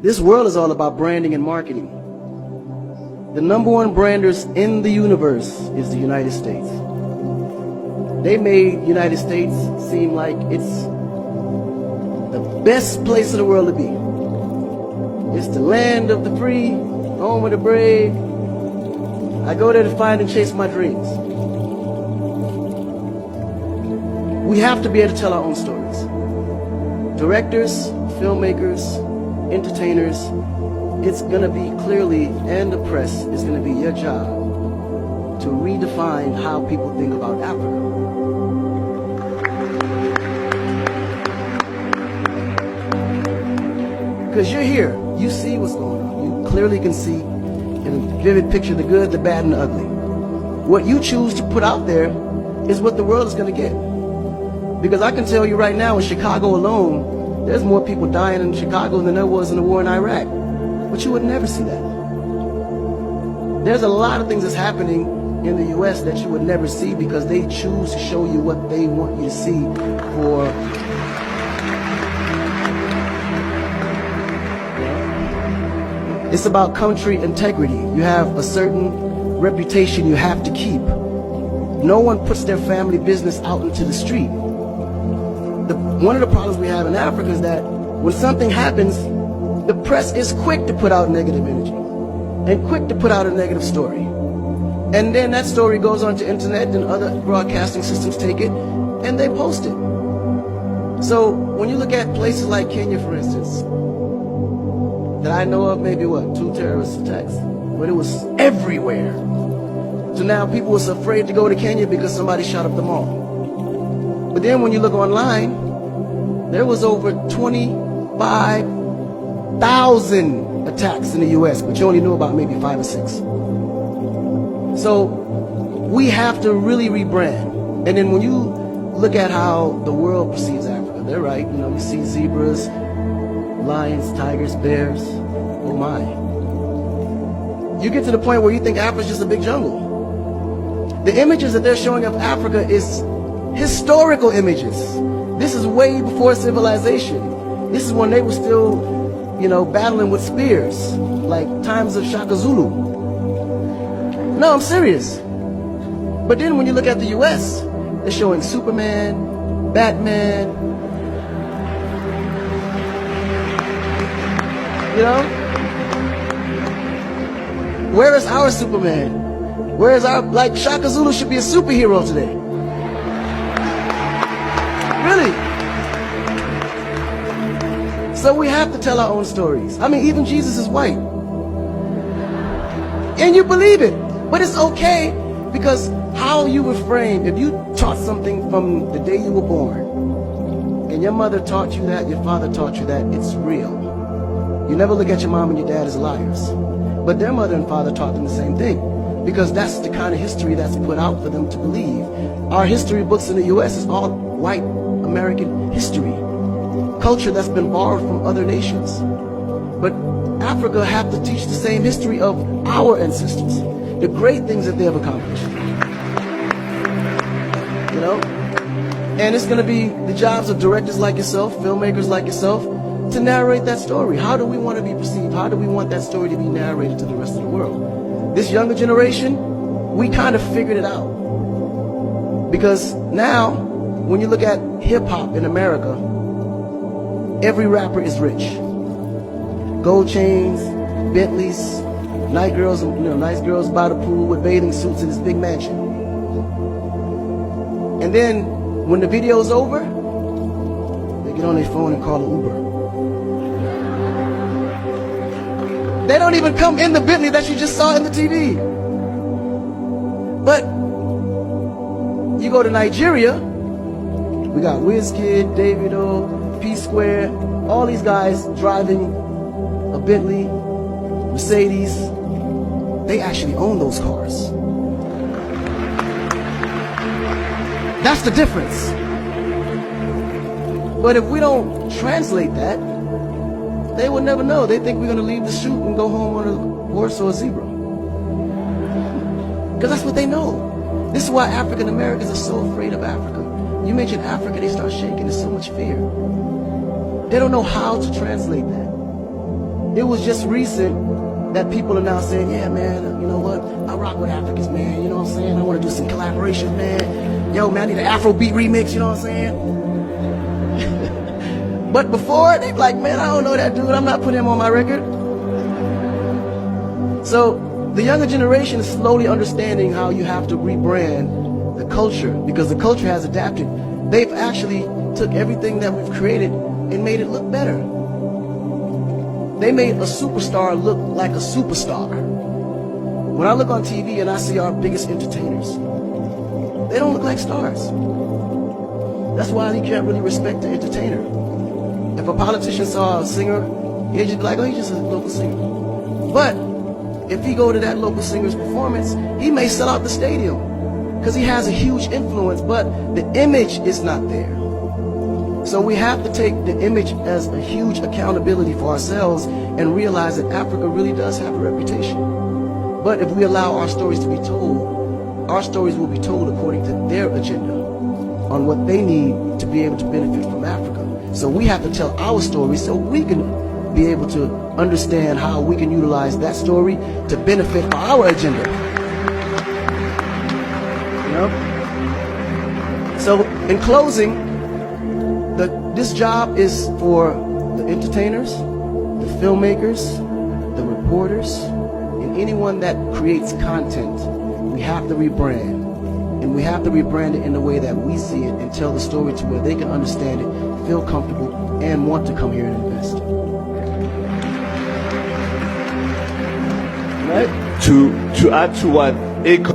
This world is all about branding and marketing. The #1 branders in the universe is the United States. They made United States seem like it's the best place in the world to be. It's the land of the free, home of the brave. I go there to find and chase my dreams. We have to be able to tell our own stories. Directors, filmmakers, entertainers, it's going to be clearly, and the press is going to be your job to redefine how people think about Africa. Because you're here, you see what's going on. You clearly can see in a vivid picture the good, the bad, and the ugly. What you choose to put out there is what the world is going to get. Because I can tell you right now, in Chicago alone, there's more people dying in Chicago than there was in the war in Iraq. But you would never see that. There's a lot of things that's happening in the U.S. that you would never see because they choose to show you what they want you to see for. It's about country integrity. You have a certain reputation you have to keep. No one puts their family business out into the street. One of the problems we have in Africa is that when something happens, the press is quick to put out negative energy and quick to put out a negative story. And then that story goes onto internet and other broadcasting systems take it and they post it. So when you look at places like Kenya, for instance, that I know of, maybe 2 terrorist attacks, but it was everywhere. So now people was afraid to go to Kenya because somebody shot up the mall. But then when you look online, there was over 25,000 attacks in the US, but you only knew about maybe 5 or 6. So we have to really rebrand. And then when you look at how the world perceives Africa, they're right. You know, you see zebras, lions, tigers, bears. Oh my. You get to the point where you think Africa's just a big jungle. The images that they're showing of Africa is historical images. This is way before civilization. This is when they were still, battling with spears, like times of Shaka Zulu. No, I'm serious. But then when you look at the US, they're showing Superman, Batman, Where is our Superman? Where is our, Shaka Zulu should be a superhero today. Really? So we have to tell our own stories. I mean, even Jesus is white. And you believe it. But it's okay because how you were framed, if you taught something from the day you were born, and your mother taught you that, your father taught you that, it's real. You never look at your mom and your dad as liars. But their mother and father taught them the same thing. Because that's the kind of history that's put out for them to believe. Our history books in the US is all white American history. Culture that's been borrowed from other nations. But Africa have to teach the same history of our ancestors. The great things that they have accomplished. And it's going to be the jobs of directors like yourself, filmmakers like yourself, to narrate that story. How do we want to be perceived? How do we want that story to be narrated to the rest of the world? This younger generation, we kind of figured it out. Because now, when you look at hip-hop in America, every rapper is rich. Gold chains, Bentleys, nice girls by the pool with bathing suits in this big mansion. And then, when the video's over, they get on their phone and call an Uber. They don't even come in the Bentley that you just saw in the TV. But you go to Nigeria, we got Wizkid, Davido, P-Square, all these guys driving a Bentley, Mercedes. They actually own those cars. That's the difference. But if we don't translate that, they will never know. They think we're going to leave the shoot and go home on a horse or a zebra. Because that's what they know. This is why African Americans are so afraid of Africa. You mention Africa, they start shaking. There's so much fear. They don't know how to translate that. it was just recent that people are now saying, yeah, man, you know what? I rock with Africans, man. You know what I'm saying? I want to do some collaboration, man. Yo, man, I need an Afrobeat remix, you know what I'm saying? But before, they like, man, I don't know that dude. I'm not putting him on my record. So the younger generation is slowly understanding how you have to rebrand the culture, because the culture has adapted. They've actually took everything that we've created and made it look better. They made a superstar look like a superstar. When I look on TV and I see our biggest entertainers, they don't look like stars. That's why you can't really respect the entertainer. If a politician saw a singer, he'd just be like, oh, he's just a local singer. But if he go to that local singer's performance, he may sell out the stadium because he has a huge influence, but the image is not there. So we have to take the image as a huge accountability for ourselves and realize that Africa really does have a reputation. But if we allow our stories to be told, our stories will be told according to their agenda on what they need to be able to benefit from Africa. So we have to tell our story so we can be able to understand how we can utilize that story to benefit for our agenda. You know? So in closing, this job is for the entertainers, the filmmakers, the reporters, and anyone that creates content. We have to rebrand. And we have to rebrand it in the way that we see it and tell the story to where they can understand it, feel comfortable, and want to come here and invest. Right? To add to what Akon